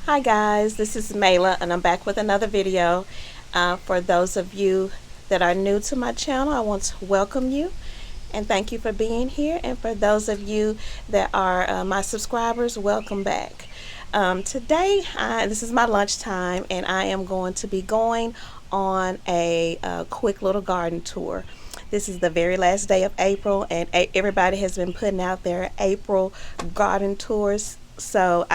Hi guys, this is Mayla and I'm back with another video. For those of you that are new to my channel, I want to welcome you and thank you for being here. And for those of you that are my subscribers, welcome back. Today, this is my lunchtime and I am going to be going on a quick little garden tour. This is the very last day of April and everybody has been putting out their April garden tours. So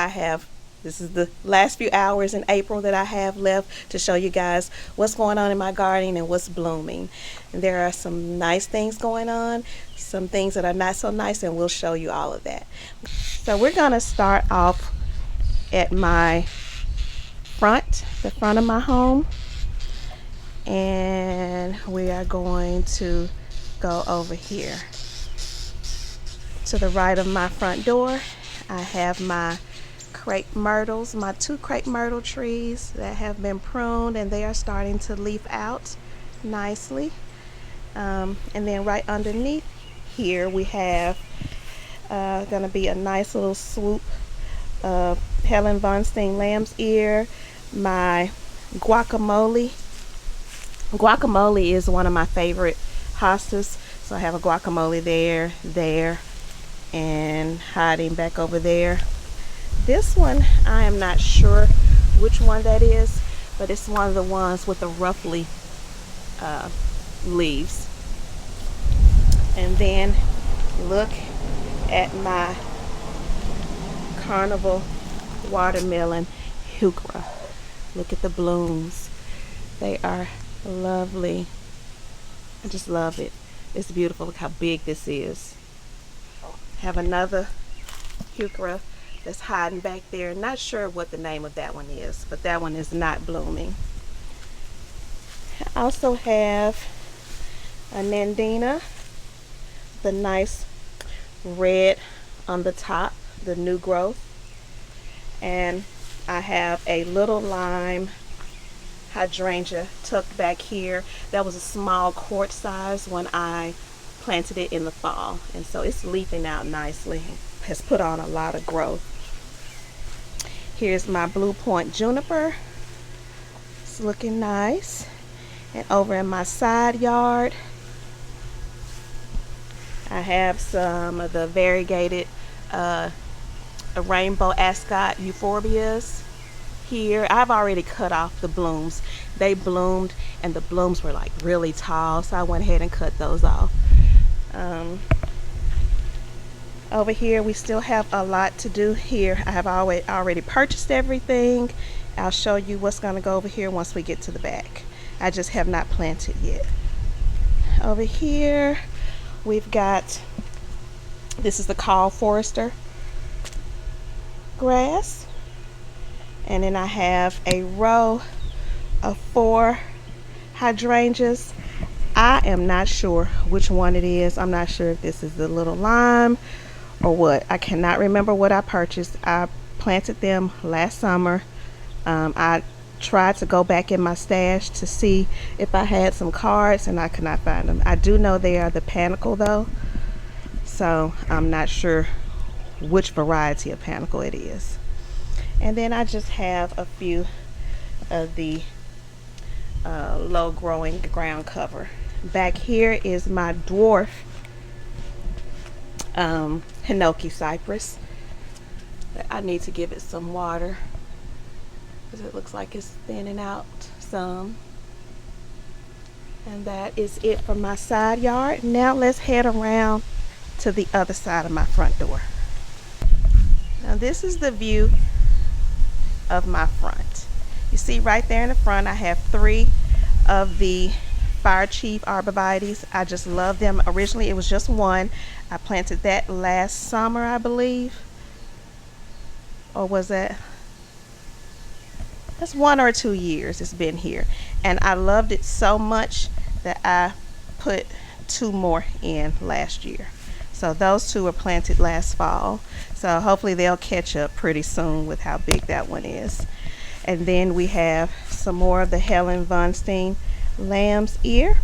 this is the last few hours in April that I have left to show you guys what's going on in my garden and what's blooming. And there are some nice things going on, some things that are not so nice, and we'll show you all of that. So we're going to start off at the front of my home. And we are going to go over here. To the right of my front door, I have my crepe myrtles, my 2 crepe myrtle trees that have been pruned and they are starting to leaf out nicely. And then right underneath here we have going to be a nice little swoop of Helen Von Steen lamb's ear, my guacamole. Guacamole is one of my favorite hostas, so I have a guacamole there, and hiding back over there. This one, I am not sure which one that is, but it's one of the ones with the ruffly leaves. And then look at my carnival watermelon heuchera. Look at the blooms. They are lovely. I just love it. It's beautiful. Look how big this is. Have another heuchera that's hiding back there. Not sure what the name of that one is, but that one is not blooming. I also have a nandina, the nice red on the top, the new growth. And I have a little lime hydrangea tucked back here. That was a small quart size when I planted it in the fall, and so it's leafing out nicely, has put on a lot of growth. Here's my Blue Point juniper. It's looking nice. And over in my side yard, I have some of the variegated rainbow ascot euphorbias here. I've already cut off the blooms. They bloomed and the blooms were like really tall, so I went ahead and cut those off. Over here we still have a lot to do here. I have already purchased everything. I'll show you what's going to go over here once we get to the back. I just have not planted yet. Over here we've got, this is the Carl Forrester grass, and then I have a row of 4 hydrangeas. I am not sure which one it is. I'm not sure if this is the little lime or what. I cannot remember what I purchased. I planted them last summer. I tried to go back in my stash to see if I had some cards and I could not find them. I do know they are the panicle though, so I'm not sure which variety of panicle it is. And then I just have a few of the low growing ground cover. Back here is my dwarf hinoki cypress. I need to give it some water because it looks like it's thinning out some. And that is it for my side yard. Now let's head around to the other side of my front door. Now this is the view of my front. You see right there in the front I have 3 of the Fire Chief arborvitaes. I just love them. Originally it was just one. I planted that last summer, I believe, or was that's 1 or 2 years it's been here, and I loved it so much that I put 2 more in last year. So those 2 were planted last fall, so hopefully they'll catch up pretty soon with how big that one is. And then we have some more of the Helen Von Steen lamb's ear.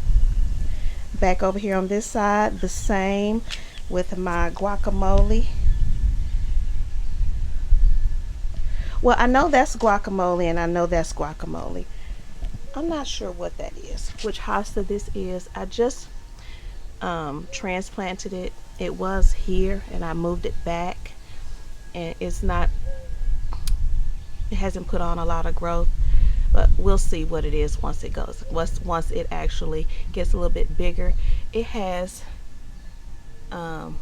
Back over here on this side, the same with my guacamole. Well, I know that's guacamole, and I know that's guacamole. I'm not sure what that is, which hosta this is. I just transplanted it. It was here, and I moved it back, and it hasn't put on a lot of growth, but we'll see what it is once it goes. Once it actually gets a little bit bigger. It has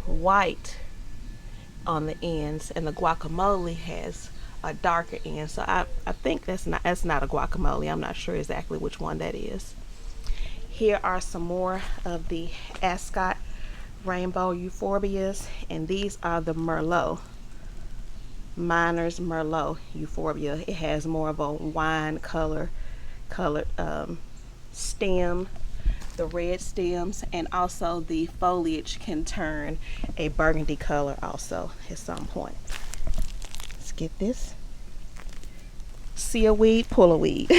white on the ends, and the guacamole has a darker end. So I think that's not a guacamole. I'm not sure exactly which one that is. Here are some more of the Ascot rainbow euphorbias, and these are the Merlot. Miner's Merlot euphorbia. It has more of a wine colored stem, the red stems, and also the foliage can turn a burgundy color also at some point. Let's get this. See a weed, pull a weed.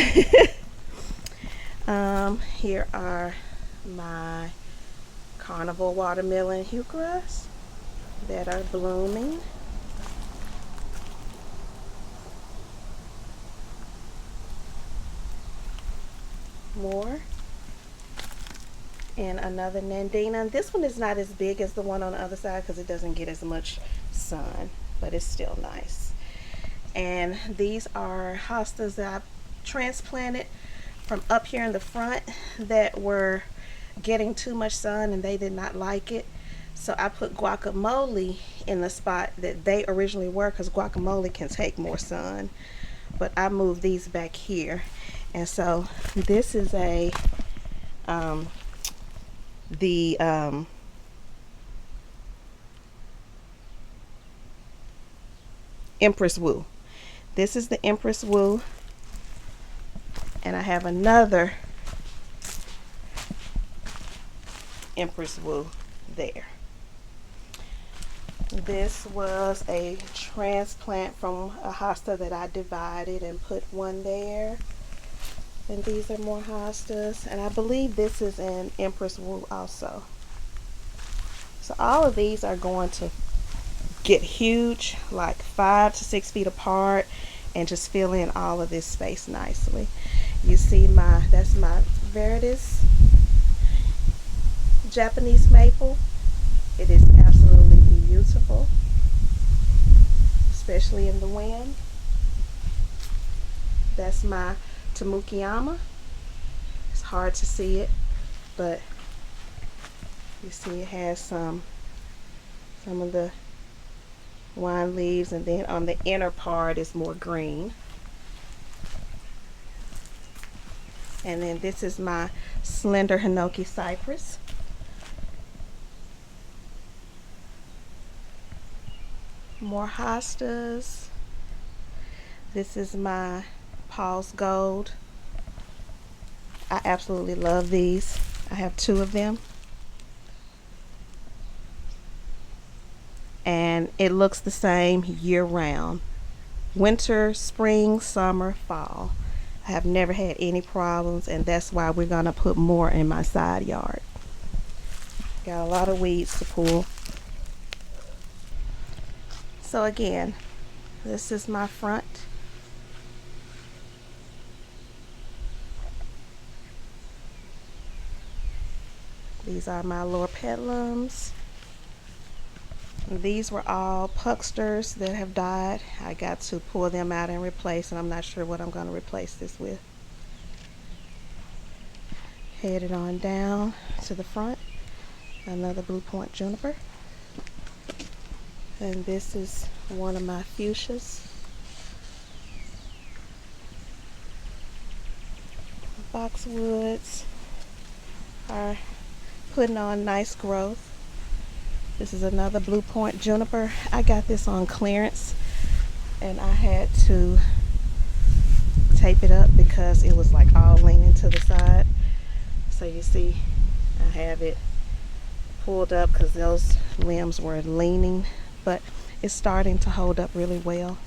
Here are my carnival watermelon heucheras that are blooming. More. And another Nandina. This one is not as big as the one on the other side because it doesn't get as much sun, but it's still nice. And these are hostas that I transplanted from up here in the front that were getting too much sun and they did not like it. So I put guacamole in the spot that they originally were because guacamole can take more sun. But I moved these back here. And so this is the Empress Wu. This is the Empress Wu, and I have another Empress Wu there. This was a transplant from a hosta that I divided and put one there. And these are more hostas, and I believe this is an Empress Wu also. So all of these are going to get huge, like 5 to 6 feet apart, and just fill in all of this space nicely. You see that's my Veritas Japanese maple. It is absolutely beautiful, especially in the wind. That's my Tamukiyama. It's hard to see it, but you see it has some of the wine leaves, and then on the inner part is more green. And then this is my slender Hinoki cypress. More hostas. This is my Paul's Gold. I absolutely love these. I have 2 of them. And it looks the same year round. Winter, spring, summer, fall. I have never had any problems, and that's why we're gonna put more in my side yard. Got a lot of weeds to pull. So again, this is my front. These are my loropetalums. These were all pucksters that have died. I got to pull them out and replace, and I'm not sure what I'm going to replace this with. Headed on down to the front, another Blue Point juniper. And this is one of my fuchsias. Boxwoods are putting on nice growth. This is another Blue Point juniper. I got this on clearance, and I had to tape it up because it was like all leaning to the side. So you see, I have it pulled up because those limbs were leaning, but it's starting to hold up really well.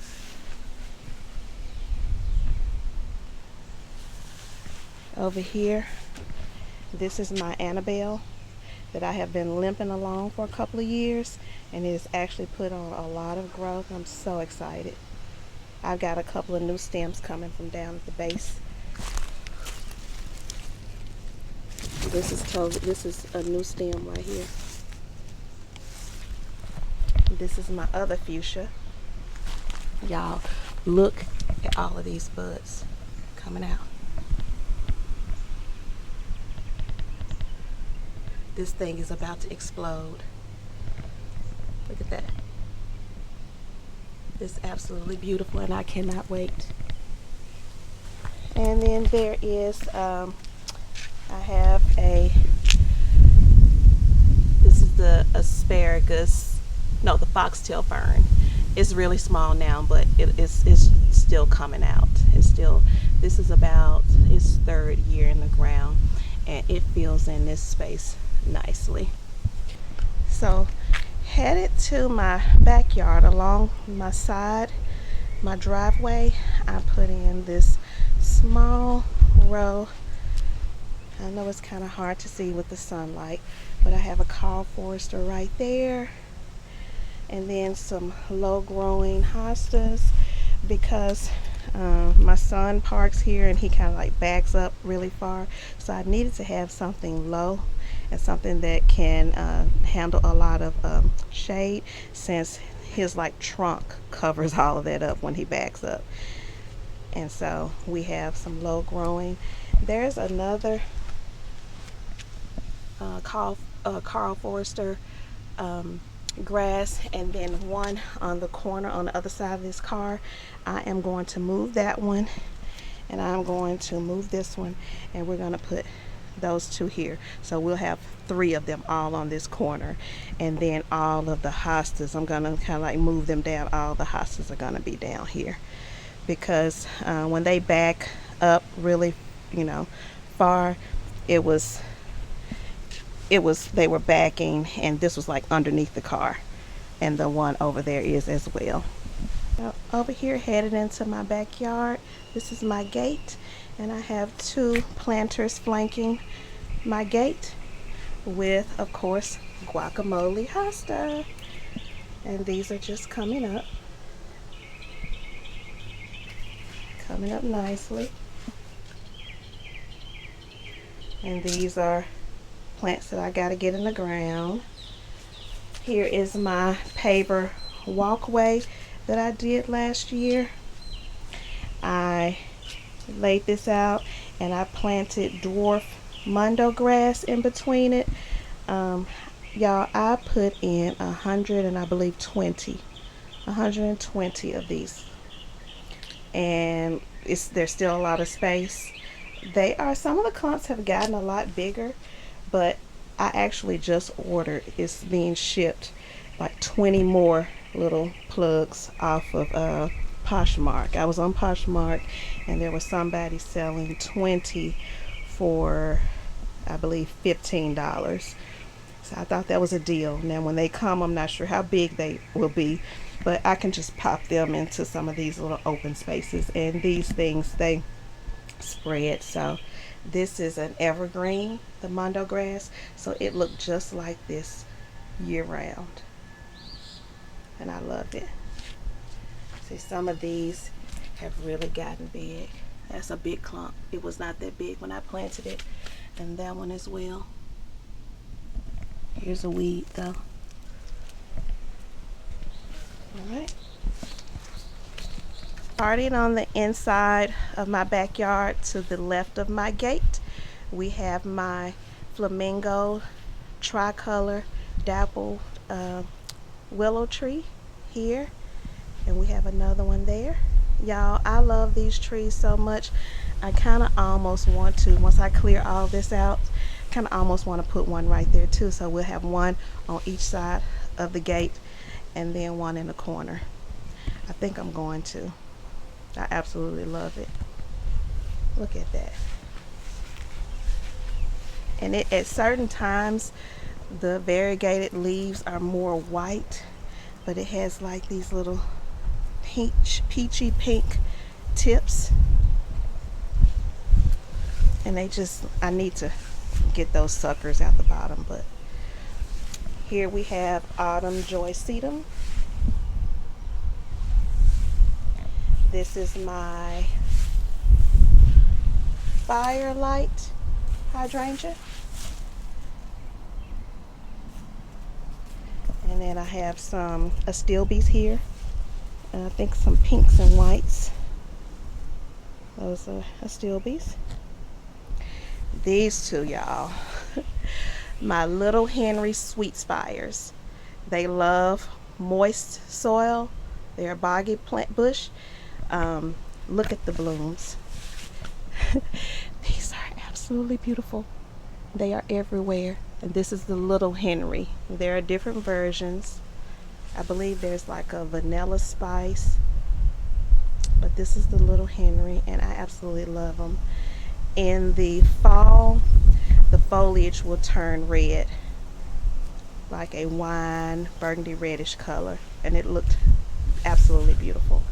Over here, this is my Annabelle that I have been limping along for a couple of years, and it has actually put on a lot of growth. I'm so excited. I've got a couple of new stems coming from down at the base. This is a new stem right here. This is my other fuchsia. Y'all, look at all of these buds coming out. This thing is about to explode. Look at that. It's absolutely beautiful and I cannot wait. And then there is, I have this is the asparagus, no, the foxtail fern. It's really small now, but it's still coming out. This is about its third year in the ground, and it fills in this space nicely. So headed to my backyard, along my side, my driveway, I put in this small row. I know it's kind of hard to see with the sunlight, but I have a Carl Forester right there, and then some low growing hostas, because my son parks here and he kind of like backs up really far, so I needed to have something low and something that can handle a lot of shade, since his like trunk covers all of that up when he backs up. And so we have some low growing. There's another Carl Forester grass, and then one on the corner on the other side of this car. I am going to move that one, and I'm going to move this one, and we're going to put those two here, so we'll have 3 of them all on this corner. And then all of the hostas, I'm going to kind of like move them down. All the hostas are going to be down here, because when they back up really, far, they were backing, and this was like underneath the car, and the one over there is as well. Now, over here, headed into my backyard, this is my gate, and I have 2 planters flanking my gate with, of course, guacamole hosta, and these are just coming up nicely. And these are plants that I got to get in the ground. Here is my paver walkway that I did last year. I laid this out and I planted dwarf mundo grass in between it. Y'all, I put in 120 of these, and there's still a lot of space. Some of the clumps have gotten a lot bigger, but I actually just ordered, it's being shipped, like 20 more little plugs off of Poshmark. I was on Poshmark and there was somebody selling 20 for, I believe, $15. So I thought that was a deal. Now when they come, I'm not sure how big they will be, but I can just pop them into some of these little open spaces, and these things, they spread. So this is an evergreen, the mondo grass, so it looked just like this year round, and I loved it. See, some of these have really gotten big. That's a big clump. It was not that big when I planted it, and that one as well. Here's a weed though. Alright, starting on the inside of my backyard to the left of my gate, we have my flamingo tricolor dappled willow tree here, and we have another one there. Y'all, I love these trees so much. I kind of almost want to, once I clear all this out, kind of almost want to put one right there too, so we'll have one on each side of the gate and then one in the corner. I think I'm going to. I absolutely love it. Look at that. And at certain times the variegated leaves are more white, but it has like these little peachy pink tips, and I need to get those suckers out the bottom. But here we have autumn joycetum. This is my firelight hydrangea. And then I have some astilbes here. I think some pinks and whites. Those are astilbes. These two, y'all. My little Henry sweet spires. They love moist soil. They're a boggy plant bush. Look at the blooms. These are absolutely beautiful. They are everywhere. And this is the little Henry. There are different versions. I believe there's like a vanilla spice, but this is the little Henry, and I absolutely love them. In the fall, the foliage will turn red, like a wine burgundy reddish color, and it looked absolutely beautiful.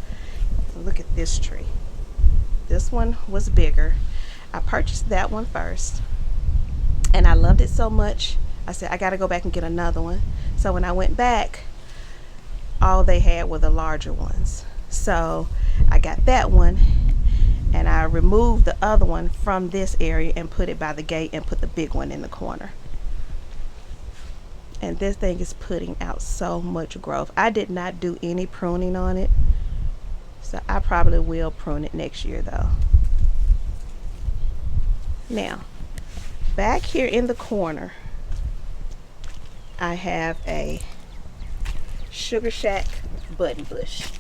So look at this tree. This one was bigger. I purchased that one first, and I loved it so much I said I gotta go back and get another one. So when I went back, all they had were the larger ones. So I got that one, and I removed the other one from this area and put it by the gate and put the big one in the corner. And this thing is putting out so much growth. I did not do any pruning on it, so I probably will prune it next year though. Now, back here in the corner, I have a Sugar Shack button bush.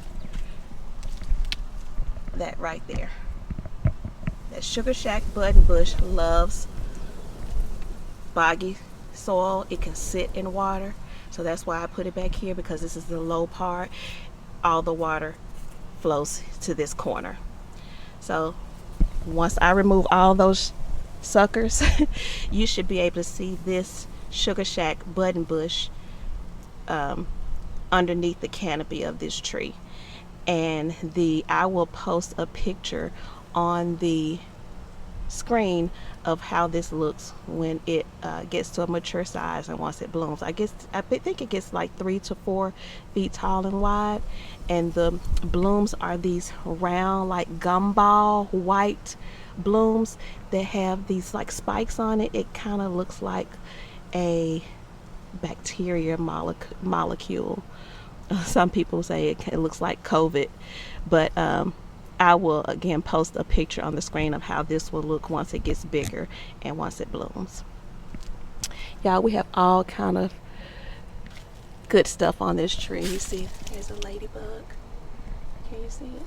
That right there. That Sugar Shack button bush loves boggy soil. It can sit in water. So that's why I put it back here, because this is the low part. All the water flows to this corner. So once I remove all those suckers, you should be able to see this Sugar Shack button bush underneath the canopy of this tree. And I will post a picture on the screen of how this looks when it gets to a mature size and once it blooms. I think it gets like 3 to 4 feet tall and wide, and the blooms are these round like gumball white blooms that have these like spikes on it. It kind of looks like a bacteria molecule. Some people say it looks like COVID, but I will again post a picture on the screen of how this will look once it gets bigger and once it blooms. Y'all, we have all kind of good stuff on this tree. You see, there's a ladybug. Can you see it?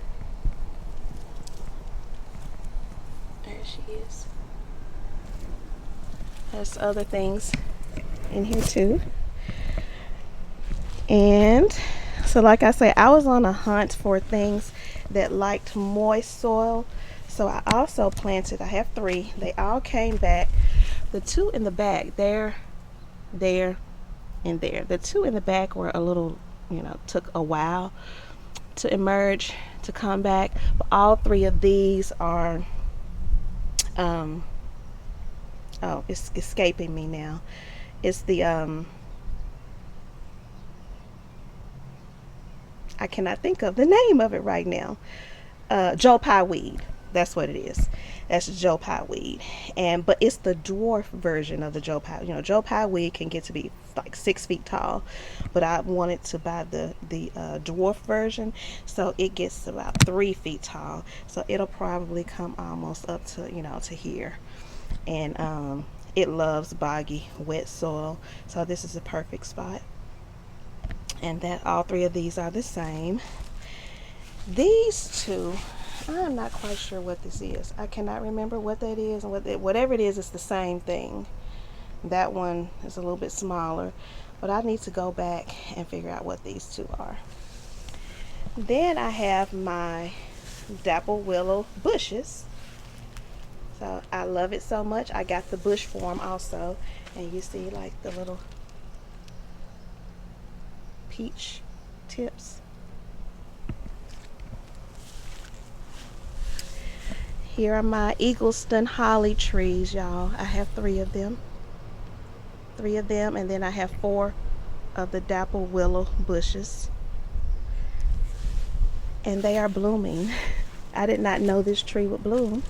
There she is. There's other things in here too. And so like I say, I was on a hunt for things that liked moist soil. So I also planted, I have 3. They all came back. The 2 in the back, there, and there. The 2 in the back were a little, took a while to emerge, to come back. But all 3 of these are, it's escaping me now. It's the, I cannot think of the name of it right now. Joe Pye weed. That's what it is. That's Joe Pye weed. But it's the dwarf version of the Joe Pye. Joe Pye weed can get to be like 6 feet tall, but I wanted to buy the dwarf version, so it gets about 3 feet tall. So it'll probably come almost up to to here, and it loves boggy, wet soil. So this is a perfect spot. And that all 3 of these are the same. These 2, I'm not quite sure what this is. I cannot remember what that is, and whatever it is, it's the same thing. That one is a little bit smaller, but I need to go back and figure out what these 2 are. Then I have my dapple willow bushes. So I love it so much. I got the bush form also, and you see like the little peach tips. Here are my Eagleston holly trees, y'all. I have 3 of them. And then I have 4 of the dapple willow bushes. and they are blooming. I did not know this tree would bloom,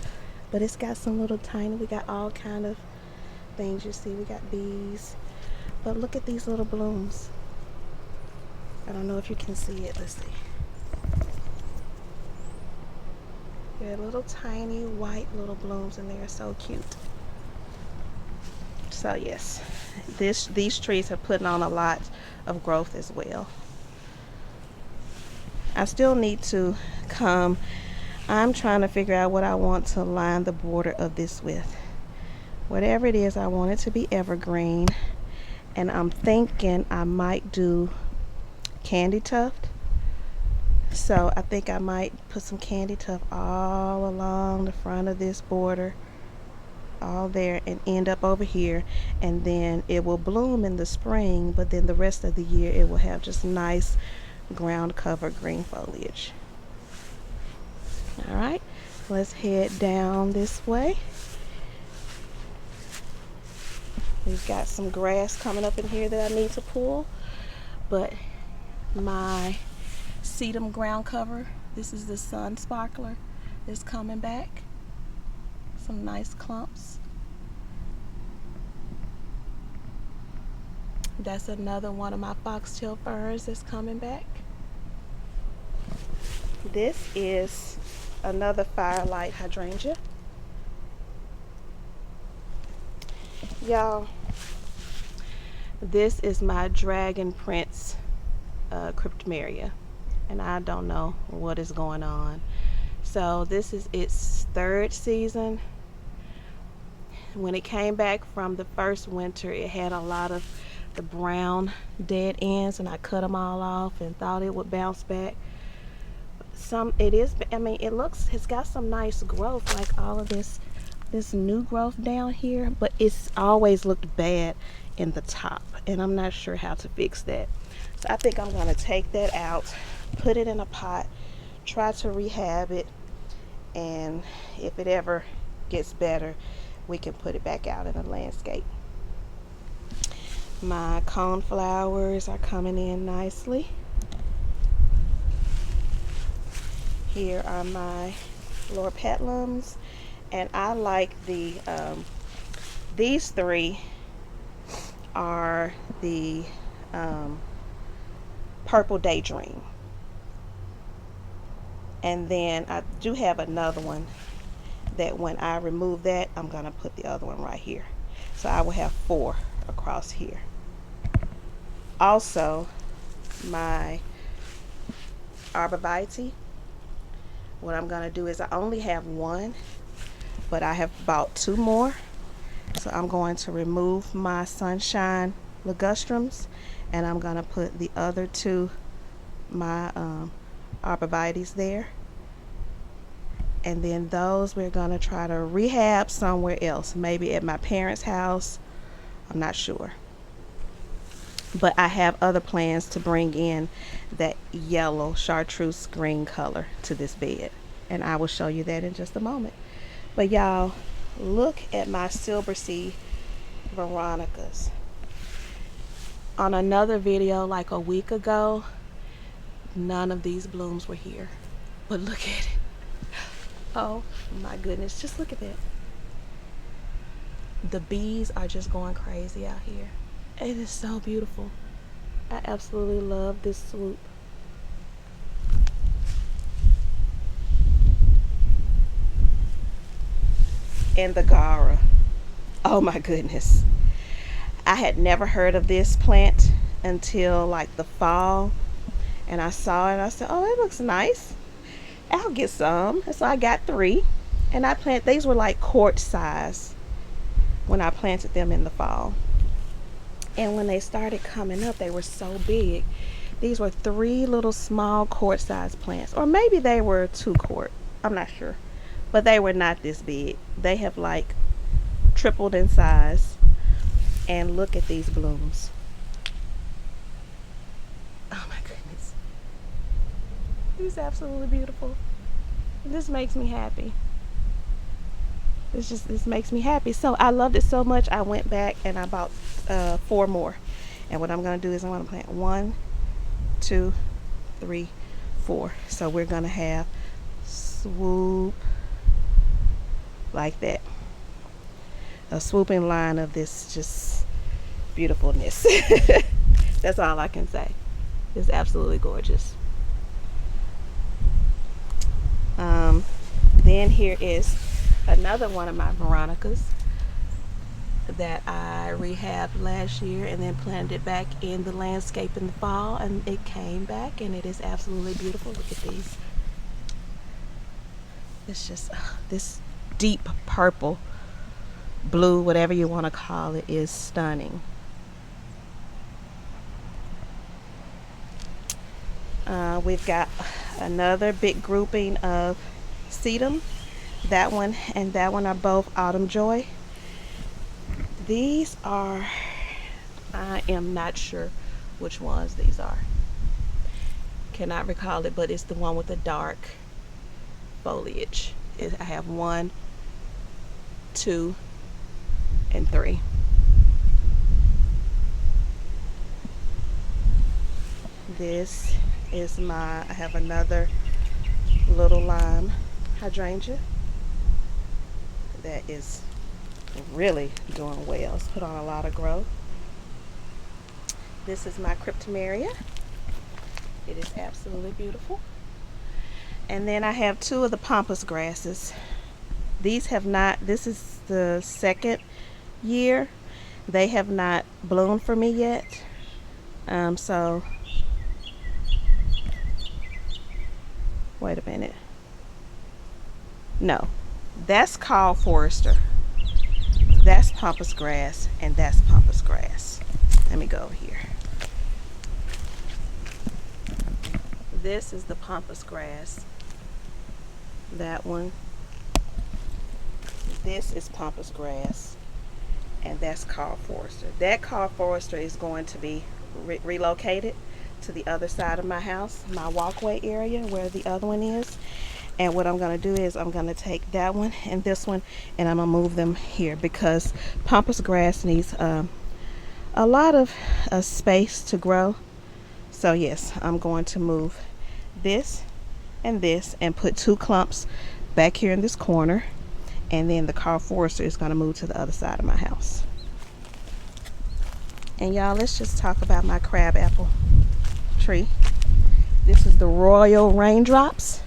but it's got some little tiny, we got all kind of things. You see, we got bees, but look at these little blooms. I don't know if you can see it. Let's see. They're little tiny white little blooms, and they are so cute. So yes, these trees have put on a lot of growth as well. I still need to come. I'm trying to figure out what I want to line the border of this with. Whatever it is, I want it to be evergreen, and I'm thinking I might do candy tuft. So I think I might put some candy tuft all along the front of this border, all there, and end up over here, and then it will bloom in the spring, but then the rest of the year it will have just nice ground cover green foliage. All right, let's head down this way. We've got some grass coming up in here that I need to pull, but my sedum ground cover, this is the sun sparkler, is coming back. Some nice clumps. That's another one of my foxtail ferns that's coming back. This is another firelight hydrangea. Y'all, this is my dragon prince cryptomeria, and I don't know what is going on. So this is its third season. When it came back from the first winter, it had a lot of the brown dead ends, and I cut them all off and thought it would bounce back. It's got some nice growth, like all of this new growth down here, but it's always looked bad in the top, and I'm not sure how to fix that. So I think I'm gonna take that out, put it in a pot, try to rehab it, and if it ever gets better, we can put it back out in the landscape. My coneflowers are coming in nicely. Here are my loropetalums, and I like these three are the purple daydream, and then I do have another one that when I remove that, I'm gonna put the other one right here, so I will have 4 across here. Also, my arborvitae, what I'm gonna do is I only have 1, but I have bought 2 more, so I'm going to remove my sunshine ligustrums, and I'm gonna put the other 2 my arborvitaes there, and then those we're gonna try to rehab somewhere else, maybe at my parents' house. I'm not sure, but I have other plans to bring in that yellow chartreuse green color to this bed, and I will show you that in just a moment. But y'all, look at my silver sea veronicas. On another video like a week ago, none of these blooms were here, but look at it. Oh my goodness, just look at that. The bees are just going crazy out here. It is so beautiful. I absolutely love this swoop. And the Gara. Oh my goodness. I had never heard of this plant until like the fall, and I saw it and I said, oh, it looks nice. I'll get some. And so I got 3, and I planted, these were like quart size when I planted them in the fall. And when they started coming up, they were so big. These were 3 little small quart size plants, or maybe they were 2 quart. I'm not sure, but they were not this big. They have like tripled in size. And look at these blooms. Oh my goodness. It's absolutely beautiful. This makes me happy. This makes me happy. So I loved it so much, I went back and I bought 4 more. And what I'm gonna do is I'm gonna plant 1, 2, 3, before. So we're gonna have swoop like that, a swooping line of this just beautifulness. That's all I can say. It's absolutely gorgeous. Then here is another one of my Veronicas that I rehabbed last year and then planted it back in the landscape in the fall, and it came back and it is absolutely beautiful. Look at these. It's just this deep purple, blue, whatever you want to call it, is stunning. We've got another big grouping of sedum. That one and that one are both Autumn Joy. These are, I am not sure which ones these are. Cannot recall it, but it's the one with the dark foliage. I have 1, 2, and 3. This is I have another little lime hydrangea that is really doing well. It's put on a lot of growth. This is my cryptomeria. It is absolutely beautiful. And then I have 2 of the pampas grasses. These have not, this is the second year. They have not bloomed for me yet. So wait a minute. No, that's called Forester. That's pampas grass, and that's pampas grass. Let me go over here. This is the pampas grass. That one. This is pampas grass, and that's called Forester. That called Forester is going to be relocated to the other side of my house, my walkway area where the other one is. And what I'm going to do is I'm going to take that one and this one, and I'm going to move them here because pampas grass needs a lot of space to grow. So yes, I'm going to move this and put 2 clumps back here in this corner, and then the Carl Forester is going to move to the other side of my house. And y'all, let's just talk about my crabapple tree. This is the Royal Raindrops.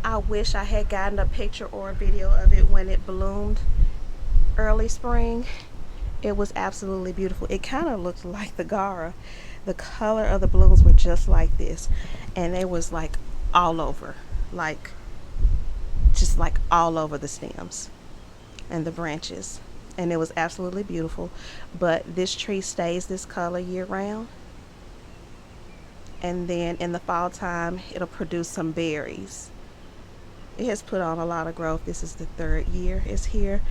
I wish I had gotten a picture or a video of it when it bloomed early spring. It was absolutely beautiful. It kind of looked like the Gara. The color of the blooms were just like this, and it was like all over, like just like all over the stems and the branches, and it was absolutely beautiful. But this tree stays this color year round, and then in the fall time it'll produce some berries. It has put on a lot of growth. This is the 3rd year it's here,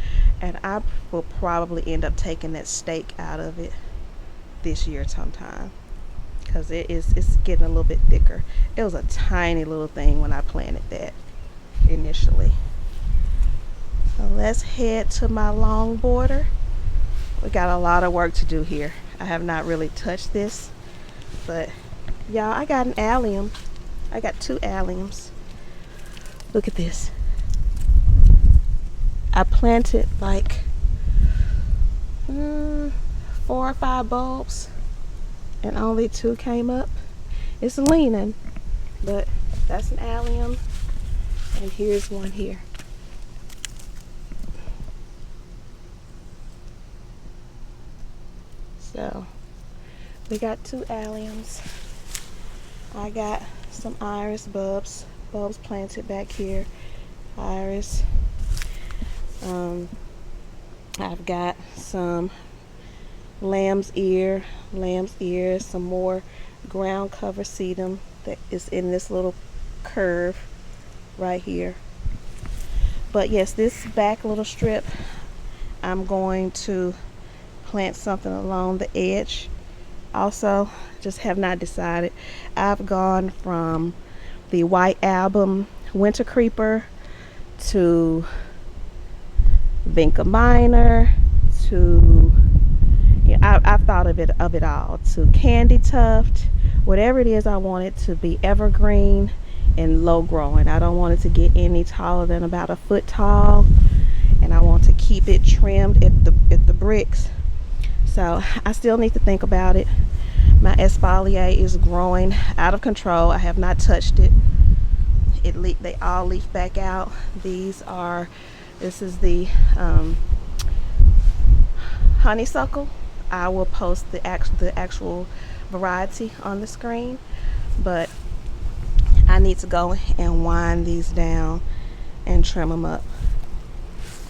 and I will probably end up taking that stake out of it this year sometime because it's getting a little bit thicker. It was a tiny little thing when I planted that initially. So let's head to my long border. We got a lot of work to do here. I have not really touched this, but y'all, I got an allium. I got 2 alliums. Look at this. I planted like 4 or 5 bulbs and only 2 came up. It's leaning, but that's an allium, and here's one here. So we got 2 alliums. I got some iris bulbs planted back here. Iris. I've got some lamb's ear, some more ground cover sedum that is in this little curve right here. But yes, this back little strip, I'm going to plant something along the edge. Also, just have not decided. I've gone from the White Album Winter Creeper to Vinca Minor to, I've thought of it all, to Candy Tuft, whatever it is, I want it to be evergreen and low growing. I don't want it to get any taller than about a foot tall, and I want to keep it trimmed at the bricks. So I still need to think about it. My espalier is growing out of control. I have not touched it. They all leaf back out. This is the honeysuckle. I will post the actual variety on the screen, but I need to go and wind these down and trim them up.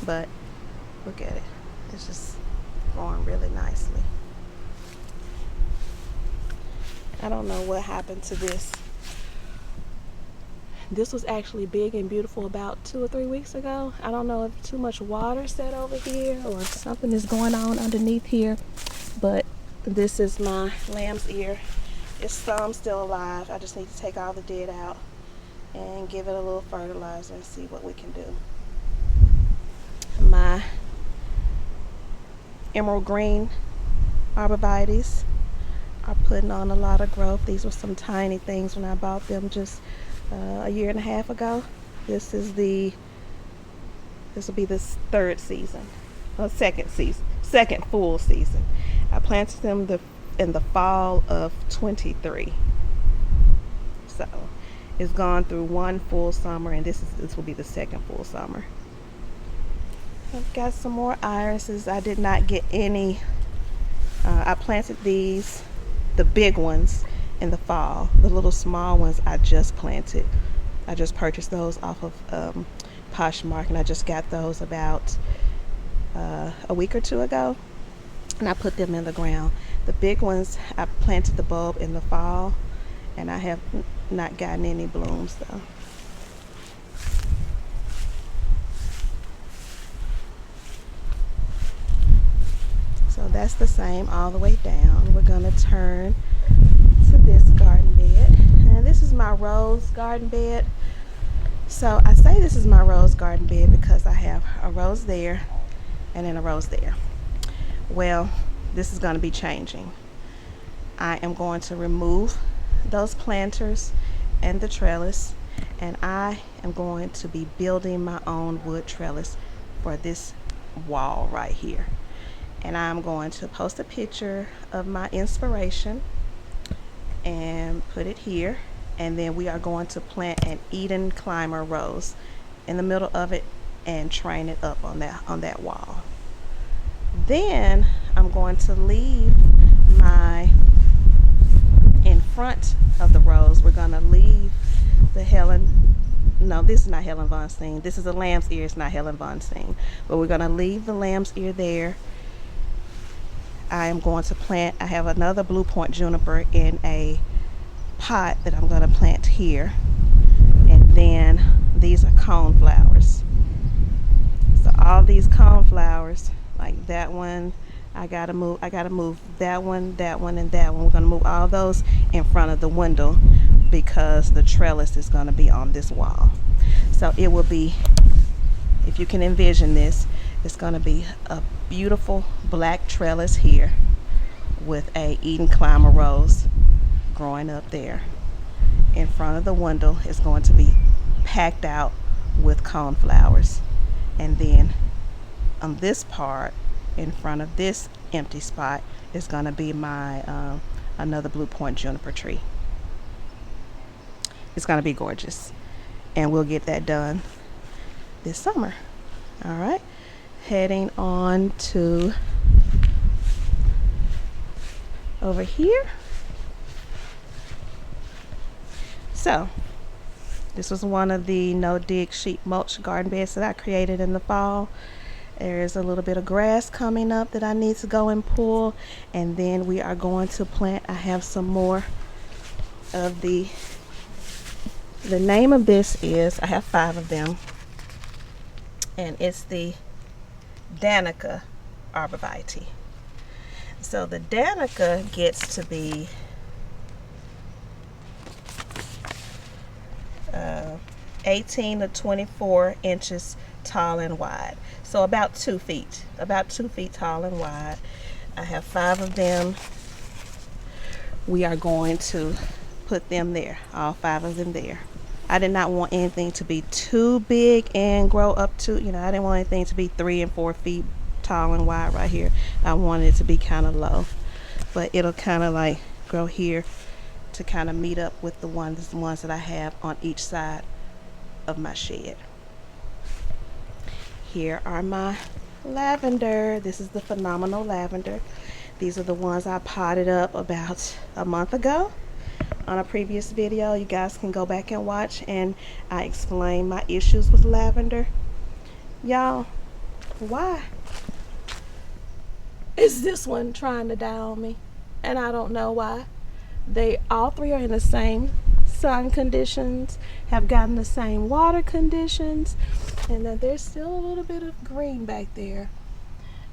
But look at it, it's just growing really nicely. I don't know what happened to this. This was actually big and beautiful about 2 or 3 weeks ago. I don't know if too much water set over here or if something is going on underneath here, but this is my lamb's ear. It's some still alive. I just need to take all the dead out and give it a little fertilizer and see what we can do. My emerald green arborvitaes are putting on a lot of growth. These were some tiny things when I bought them just a year and a half ago. This will be the second full season. I planted them in the fall of 23. So it's gone through one full summer, and this will be the second full summer. I've got some more irises. I did not get any. I planted these, the big ones, in the fall. The little small ones I just planted. I just purchased those off of Poshmark, and I just got those about a week or two ago, and I put them in the ground. The big ones, I planted the bulb in the fall, and I have not gotten any blooms though. So that's the same all the way down. We're gonna turn to this garden bed, and this is my rose garden bed. So I say this is my rose garden bed because I have a rose there and then a rose there. Well, this is going to be changing. I am going to remove those planters and the trellis, and I am going to be building my own wood trellis for this wall right here. And I'm going to post a picture of my inspiration and put it here, and then we are going to plant an Eden climber rose in the middle of it and train it up on that wall. Then I'm going to leave in front of the rose, we're going to leave this is not Helen Von Steen. This is a lamb's ear. It's not Helen Von Steen, but we're going to leave the lamb's ear there. I am going to plant, I have another blue point juniper in a pot that I'm going to plant here, and then these are cone flowers. So all these cone flowers, like that one, I gotta move that one, and that one. We're going to move all those in front of the window because the trellis is going to be on this wall. So it will be, if you can envision this, it's going to be a beautiful black trellis here with a Eden climber rose growing up there. In front of the window is going to be packed out with cone flowers, and then on this part in front of this empty spot is going to be my another blue point juniper tree. It's going to be gorgeous, and we'll get that done this summer. All right, heading on to over here. So this was one of the no-dig sheet mulch garden beds that I created in the fall. There is a little bit of grass coming up that I need to go and pull, and then we are going to plant. I have some more of the name of this is, I have 5 of them, and it's the Danica arborvitae. So the Danica gets to be 18 to 24 inches tall and wide. So about 2 feet tall and wide. I have 5 of them we are going to put them there, all 5 of them there. I did not want anything to be too big and grow up to, I didn't want anything to be 3 and 4 feet tall and wide right here. I wanted it to be kind of low, but it'll kind of like grow here to kind of meet up with the ones that I have on each side of my shed. Here are my lavender. This is the phenomenal lavender. These are the ones I potted up about a month ago. On a previous video, you guys can go back and watch, and I explain my issues with lavender. Y'all, why is this one trying to die on me? And I don't know why. They all 3 are in the same sun conditions, have gotten the same water conditions, and then there's still a little bit of green back there,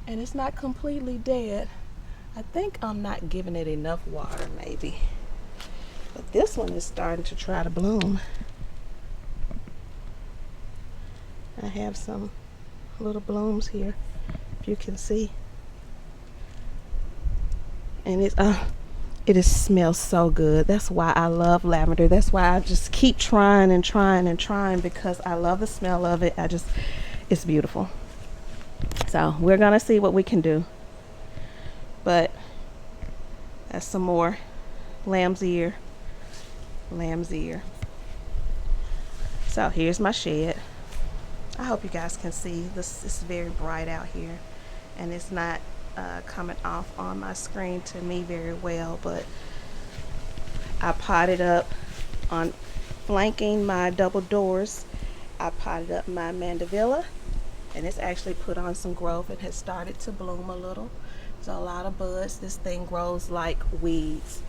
and it's not completely dead. I think I'm not giving it enough water, maybe. But this one is starting to try to bloom. I have some little blooms here, if you can see. And it smells so good. That's why I love lavender. That's why I just keep trying and trying and trying, because I love the smell of it. It's beautiful. So we're gonna see what we can do. But that's some more lamb's ear. So here's my shed. I hope you guys can see this. It's very bright out here, and it's not coming off on my screen to me very well, but I potted up on flanking my double doors. I potted up my mandevilla, and it's actually put on some growth and has started to bloom a little. So a lot of buds. This thing grows like weeds.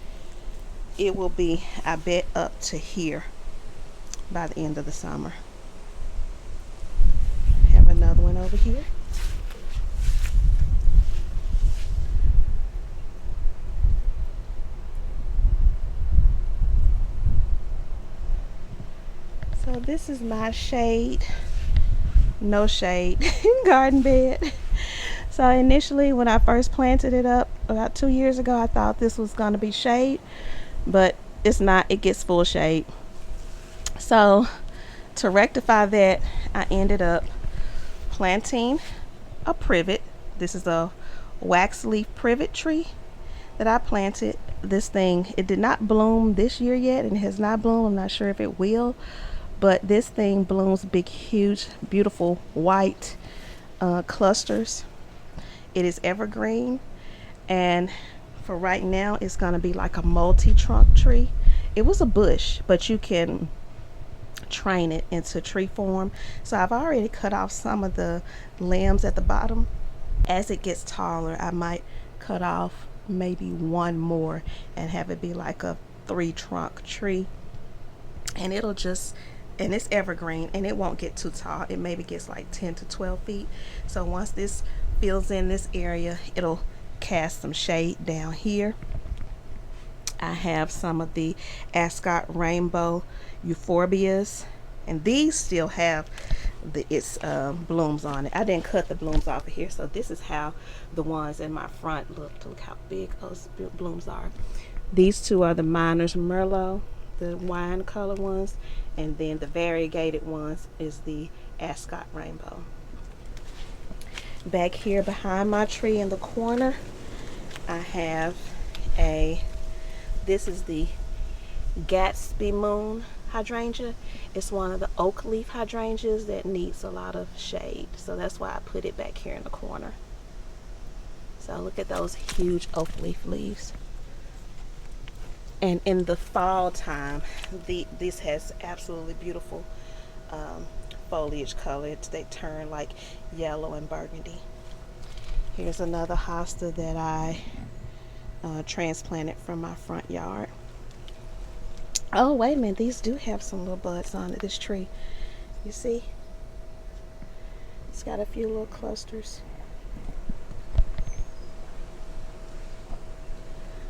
It will be, I bet, up to here by the end of the summer. Have another one over here. So this is my shade, no shade garden bed. So initially, when I first planted it up about 2 years ago, I thought this was going to be shade, but it's not. It gets full shade. So to rectify that, I ended up planting a privet. This is a wax leaf privet tree that I planted. This thing, it did not bloom this year yet, and it has not bloomed. I'm not sure if it will, but this thing blooms big, huge, beautiful white clusters. It is evergreen, and for right now it's going to be like a multi-trunk tree. It was a bush, but you can train it into tree form. So I've already cut off some of the limbs at the bottom. As it gets taller, I might cut off maybe one more and have it be like a 3-trunk tree, and it'll just, and it's evergreen, and it won't get too tall. It maybe gets like 10 to 12 feet. So once this fills in this area, it'll cast some shade down here. I have some of the Ascot rainbow euphorbias, and these still have its blooms on it. I didn't cut the blooms off of here, so this is how the ones in my front look. Look how big those blooms are. These two are the Miner's Merlot, the wine color ones, and then the variegated ones is the Ascot rainbow. Back here behind my tree in the corner, I have this is the Gatsby Moon hydrangea. It's one of the oak leaf hydrangeas that needs a lot of shade, so that's why I put it back here in the corner. So look at those huge oak leaf leaves. And in the fall time, this has absolutely beautiful foliage color. They turn like yellow and burgundy. Here's another hosta that I transplanted from my front yard. Oh, wait a minute, these do have some little buds on it, this tree. You see? It's got a few little clusters.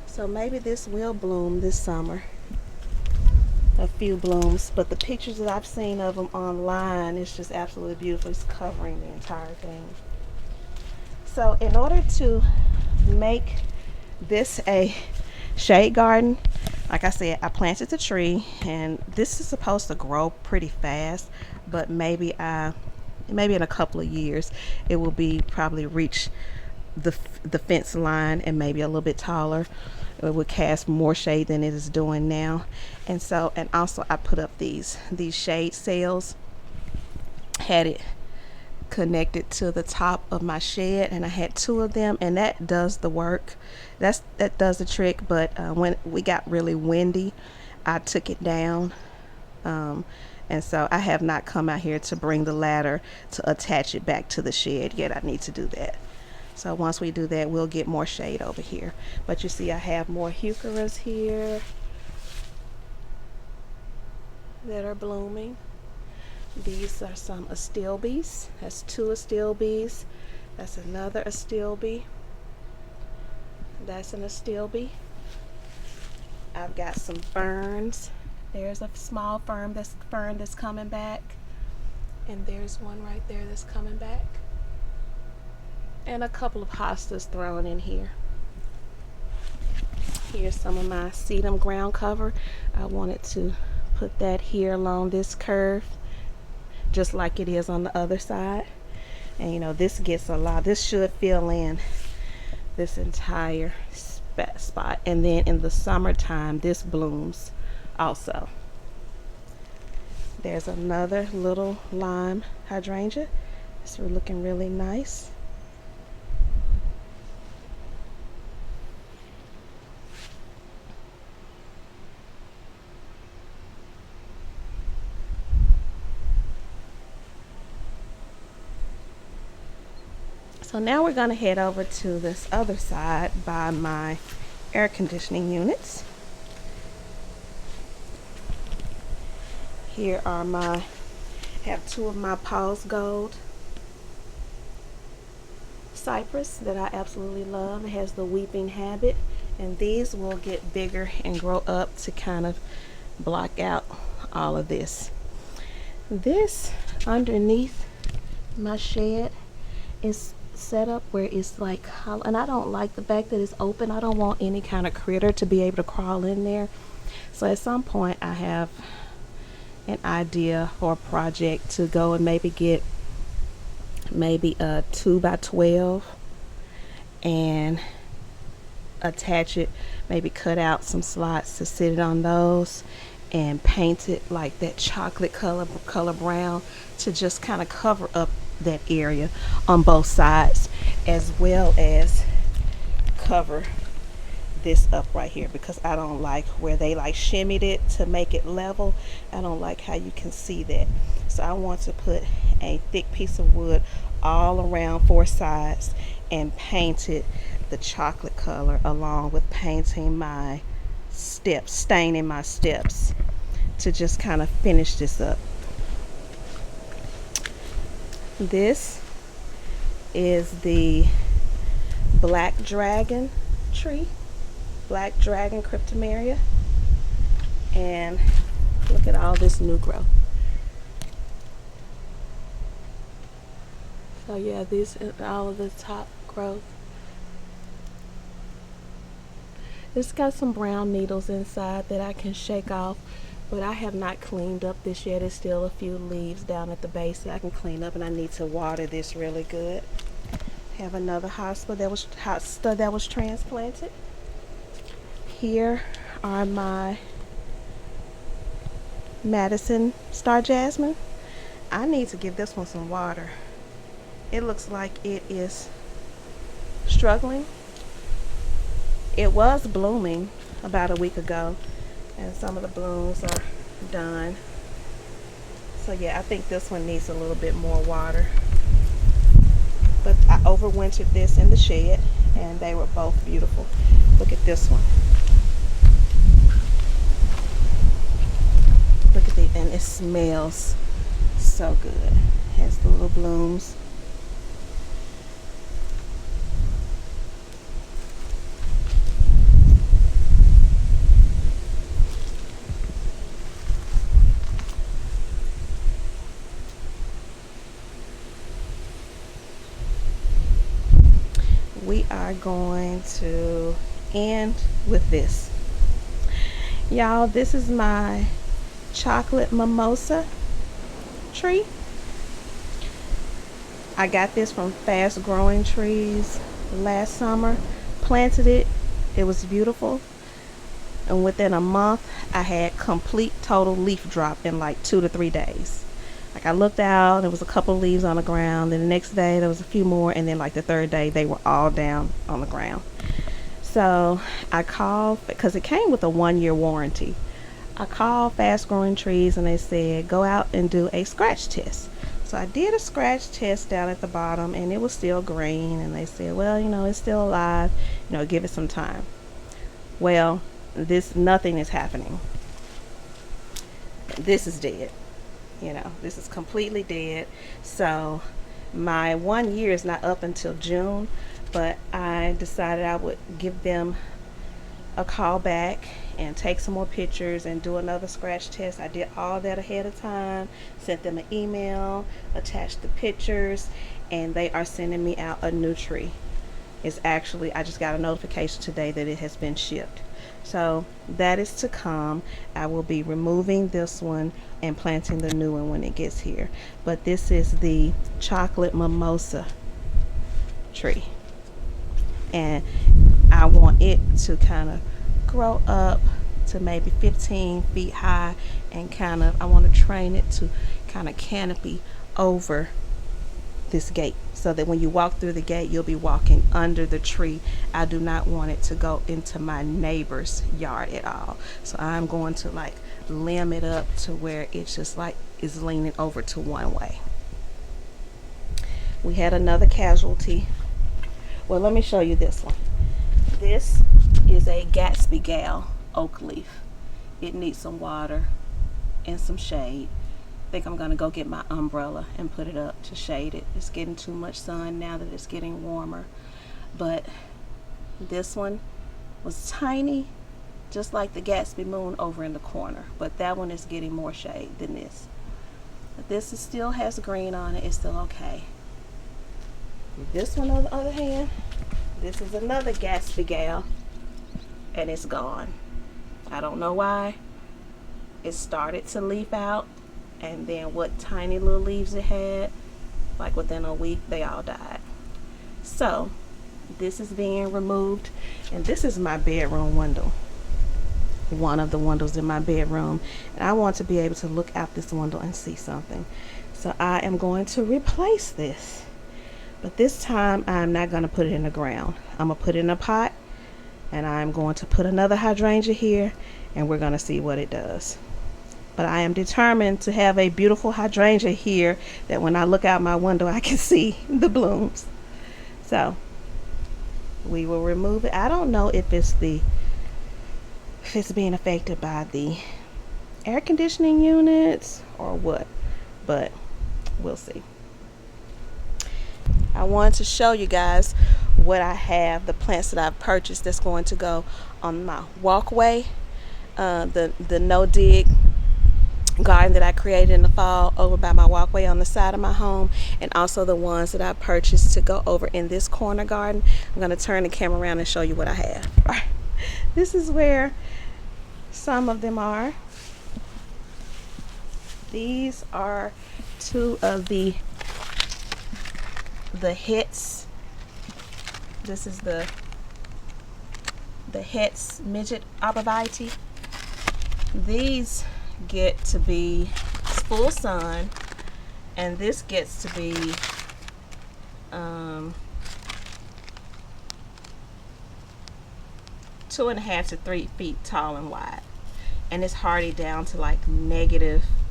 So maybe this will bloom this summer. A few blooms, but the pictures that I've seen of them online, it's just absolutely beautiful. It's covering the entire thing. So in order to make this a shade garden. Like I said, I planted the tree, and this is supposed to grow pretty fast, but maybe in a couple of years it will be probably reach the fence line and maybe a little bit taller. It would cast more shade than it is doing now. And also I put up these shade sails, had it connected to the top of my shed, and I had 2 of them, and that does the work. That does the trick. But when we got really windy, I took it down, and so I have not come out here to bring the ladder to attach it back to the shed yet. I need to do that. So once we do that, we'll get more shade over here. But you see I have more heucheras here that are blooming. These are some astilbes. That's 2 astilbes. That's another astilbe. That's an astilbe. I've got some ferns. There's a small fern that's coming back. And there's one right there that's coming back. And a couple of hostas thrown in here. Here's some of my sedum ground cover. I wanted to put that here along this curve, just like it is on the other side. And you know, this gets a lot. This should fill in this entire spot. And then in the summertime, this blooms also. There's another little lime hydrangea. It's looking really nice. So now we're going to head over to this other side by my air conditioning units. Here are have 2 of my Paul's Gold cypress that I absolutely love. It has the weeping habit, and these will get bigger and grow up to kind of block out all of this. This underneath my shed is set up where it's like hollow, and I don't like the fact that it's open. I don't want any kind of critter to be able to crawl in there. So at some point I have an idea for a project to go and maybe get a 2x12 and attach it, maybe cut out some slots to sit it on those and paint it like that chocolate color brown to just kind of cover up that area on both sides, as well as cover this up right here, because I don't like where they like shimmied it to make it level. I don't like how you can see that. So I want to put a thick piece of wood all around 4 sides and paint it the chocolate color, along with painting my steps, staining my steps, to just kind of finish this up. This is the black dragon tree, black dragon cryptomeria, and look at all this new growth. So yeah, these are all of the top growth. It's got some brown needles inside that I can shake off, but I have not cleaned up this yet. There's still a few leaves down at the base that I can clean up, and I need to water this really good. Have another hosta that was transplanted. Here are my Madison Star Jasmine. I need to give this one some water. It looks like it is struggling. It was blooming about a week ago, and some of the blooms are done. So yeah, I think this one needs a little bit more water. But I overwintered this in the shed, and they were both beautiful. Look at this one. Look at and it smells so good. It has the little blooms. We are going to end with this. Y'all, this is my chocolate mimosa tree. I got this from Fast Growing Trees last summer. Planted it. It was beautiful. And within a month, I had complete total leaf drop in like 2 to 3 days. Like, I looked out, there was a couple of leaves on the ground. Then the next day, there was a few more. And then like the third day, they were all down on the ground. So I called, because it came with a 1-year warranty. I called Fast Growing Trees and they said, go out and do a scratch test. So I did a scratch test down at the bottom and it was still green. And they said, well, you know, it's still alive. You know, give it some time. Well, nothing is happening. This is dead. You know, this is completely dead. So my 1 year is not up until June, but I decided I would give them a call back and take some more pictures and do another scratch test. I did all that ahead of time, sent them an email, attached the pictures, and they are sending me out a new tree. It's actually, I just got a notification today that it has been shipped. So that is to come. I will be removing this one and planting the new one when it gets here. But this is the chocolate mimosa tree. And I want it to kind of grow up to maybe 15 feet high, and kind of, I want to train it to kind of canopy over this gate, so that when you walk through the gate, you'll be walking under the tree. I do not want it to go into my neighbor's yard at all. So I'm going to like limb it up to where it's just like is leaning over to one way. We had another casualty. Well, let me show you this one. This is a Gatsby Gal oak leaf. It needs some water and some shade. I think I'm gonna go get my umbrella and put it up to shade it. It's getting too much sun now that it's getting warmer. But this one was tiny, just like the Gatsby Moon over in the corner, but that one is getting more shade than this. But this still has green on it. It's still okay. This one, on the other hand, this is another Gatsby Gal, and it's gone. I don't know why. It started to leaf out, and then what tiny little leaves it had, like within a week, they all died. So this is being removed, and this is my bedroom window. One of the windows in my bedroom, and I want to be able to look out this window and see something. So I am going to replace this, but this time I'm not going to put it in the ground. I'm going to put it in a pot, and I'm going to put another hydrangea here, and we're going to see what it does. But I am determined to have a beautiful hydrangea here that when I look out my window, I can see the blooms. So we will remove it. I don't know if it's being affected by the air conditioning units or what, but we'll see. I wanted to show you guys what I have, the plants that I've purchased that's going to go on my walkway, the no-dig garden that I created in the fall over by my walkway on the side of my home, and also the ones that I purchased to go over in this corner garden. I'm going to turn the camera around and show you what I have. This is where some of them are. These are two of the hets. This is the hets midget arborvitae. These get to be full sun, and this gets to be 2.5 to 3 feet tall and wide, and it's hardy down to like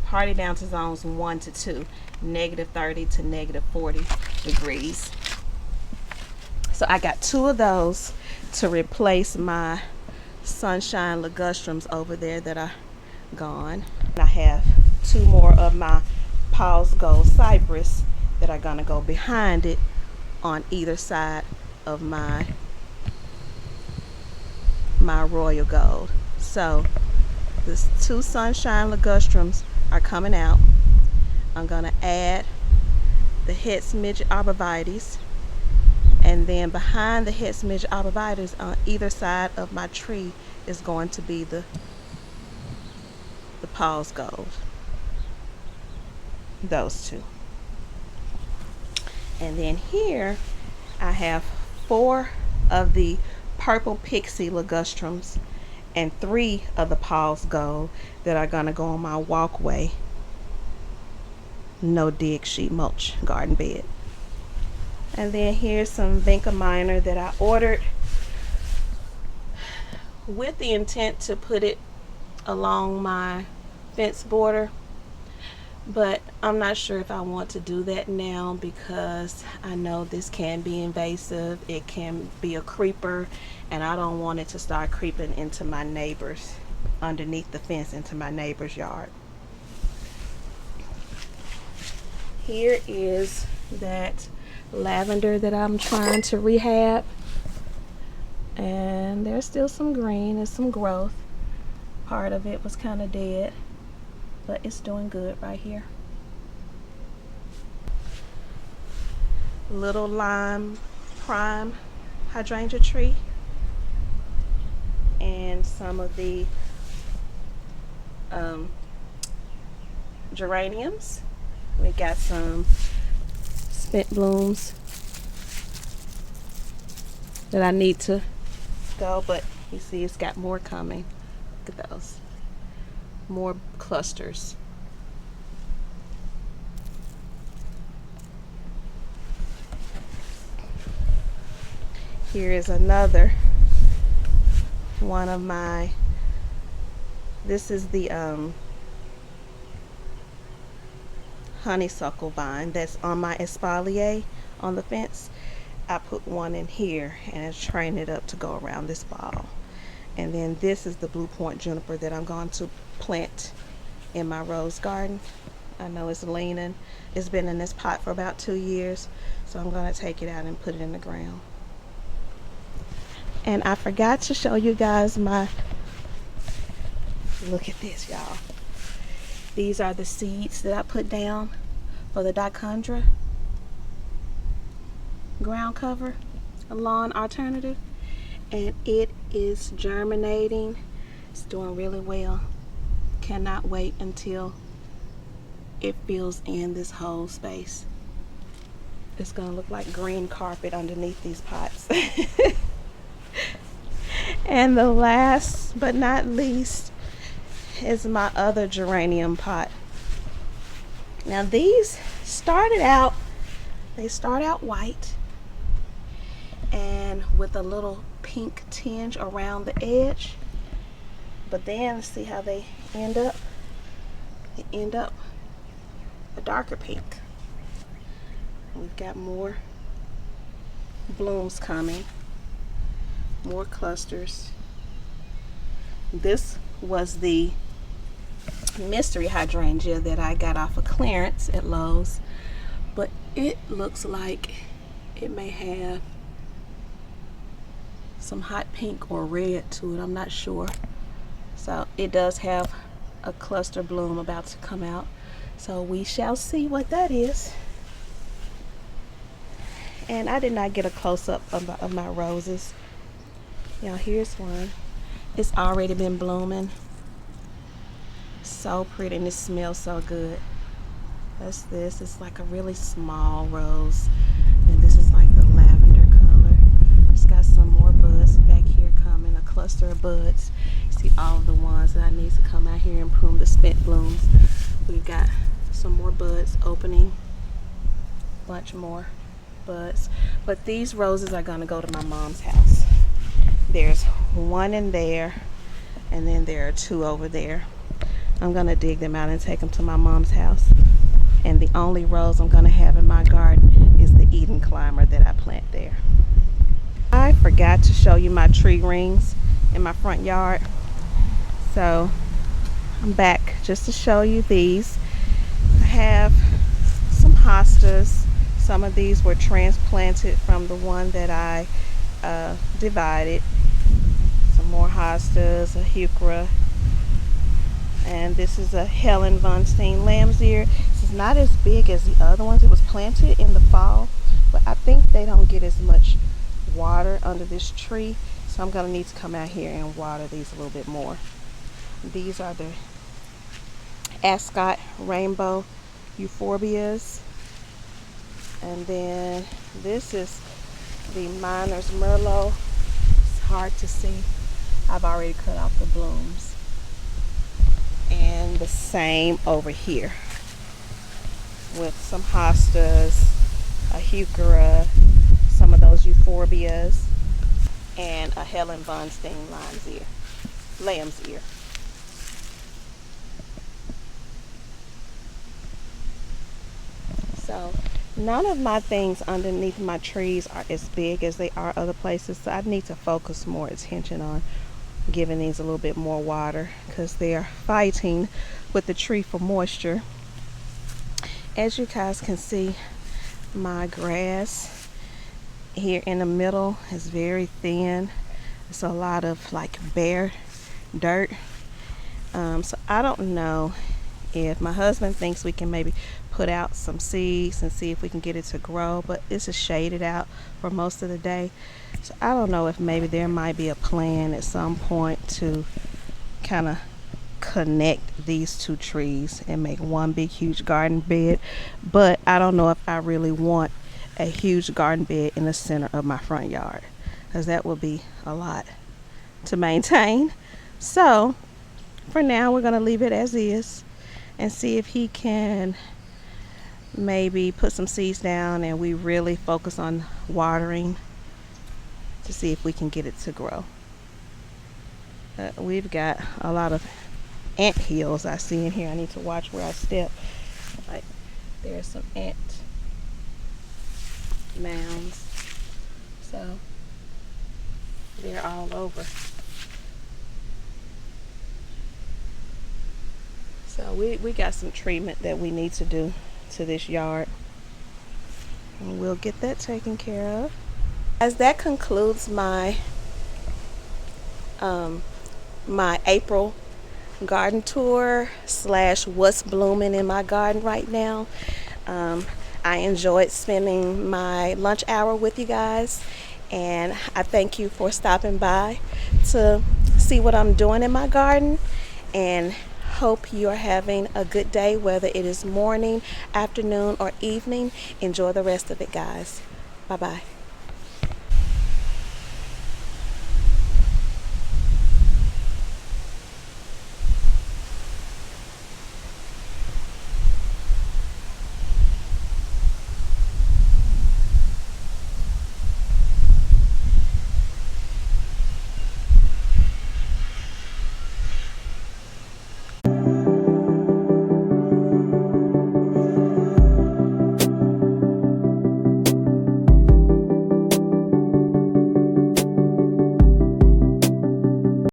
hardy down to zones 1 to 2, -30 to -40 degrees. So I got 2 of those to replace my sunshine ligustrums over there that are gone. I have 2 more of my Paul's Gold cypress that are gonna go behind it on either side of my royal gold. So the 2 sunshine ligustrums are coming out. I'm gonna add the Het's midget arborvitaes And then behind the head smidge arborvitaes on either side of my tree is going to be the Paul's Gold. Those two. And then here I have 4 of the purple pixie ligustrums and 3 of the Paul's Gold that are going to go on my walkway no dig sheet mulch garden bed. And then here's some vinca minor that I ordered with the intent to put it along my fence border, but I'm not sure if I want to do that now because I know this can be invasive. It can be a creeper, and I don't want it to start creeping into my neighbors, underneath the fence into my neighbor's yard. Here is that lavender that I'm trying to rehab, and there's still some green and some growth. Part of it was kind of dead, but it's doing good right here. Little lime prime hydrangea tree, and some of the geraniums. We got some spent blooms that I need to go, but you see it's got more coming. Look at those. More clusters. Here is another one of my, this is the honeysuckle vine that's on my espalier on the fence. I put one in here and it's trained it up to go around this ball. And then this is the Blue Point juniper that I'm going to plant in my rose garden. I know it's leaning. It's been in this pot for about 2 years, so I'm going to take it out and put it in the ground. And I forgot to show you guys my, look at this, y'all. These are the seeds that I put down for the dichondra ground cover, a lawn alternative, and it is germinating. It's doing really well. Cannot wait until it fills in this whole space. It's gonna look like green carpet underneath these pots. And the last but not least is my other geranium pot. Now these started out, they start out white and with a little pink tinge around the edge, but then see how they end up? They end up a darker pink. We've got more blooms coming, more clusters. This was the mystery hydrangea that I got off of clearance at Lowe's, but it looks like it may have some hot pink or red to it. I'm not sure. So it does have a cluster bloom about to come out, so we shall see what that is. And I did not get a close-up of my roses. Now here's one. It's already been blooming. So pretty, and it smells so good. That's this. It's like a really small rose, and this is like the lavender color. It's got some more buds back here coming, a cluster of buds. See all of the ones that I need to come out here and prune the spent blooms. We've got some more buds opening, bunch more buds. But these roses are gonna go to my mom's house. There's one in there, and then there are 2 over there. I'm gonna dig them out and take them to my mom's house. And the only rose I'm gonna have in my garden is the Eden climber that I plant there. I forgot to show you my tree rings in my front yard, so I'm back just to show you these. I have some hostas. Some of these were transplanted from the one that I divided. Some more hostas, a heuchera, and this is a Helen von Steen lamb's ear. This is It's not as big as the other ones. It was planted in the fall, but I think they don't get as much water under this tree, so I'm going to need to come out here and water these a little bit more. These are the Ascot rainbow euphorbias, and then this is the miner's merlot. It's hard to see. I've already cut off the blooms. And the same over here with some hostas, a heuchera, some of those euphorbias, and a Helen Bunstein lamb's ear. So none of my things underneath my trees are as big as they are other places, so I need to focus more attention on giving these a little bit more water because they are fighting with the tree for moisture. As you guys can see, my grass here in the middle is very thin. It's a lot of like bare dirt. So I don't know if my husband thinks we can maybe put out some seeds and see if we can get it to grow, but it's just shaded out for most of the day. So I don't know if maybe there might be a plan at some point to kind of connect these two trees and make one big huge garden bed, but I don't know if I really want a huge garden bed in the center of my front yard, because that would be a lot to maintain. So for now we're going to leave it as is and see if he can maybe put some seeds down and we really focus on watering to see if we can get it to grow. We've got a lot of ant hills I see in here. I need to watch where I step. Like there's some ant mounds, so they're all over. So we got some treatment that we need to do to this yard, and we'll get that taken care of. As that concludes my my April garden tour / what's blooming in my garden right now. I enjoyed spending my lunch hour with you guys, and I thank you for stopping by to see what I'm doing in my garden, and hope you are having a good day, whether it is morning, afternoon, or evening. Enjoy the rest of it, guys. Bye-bye.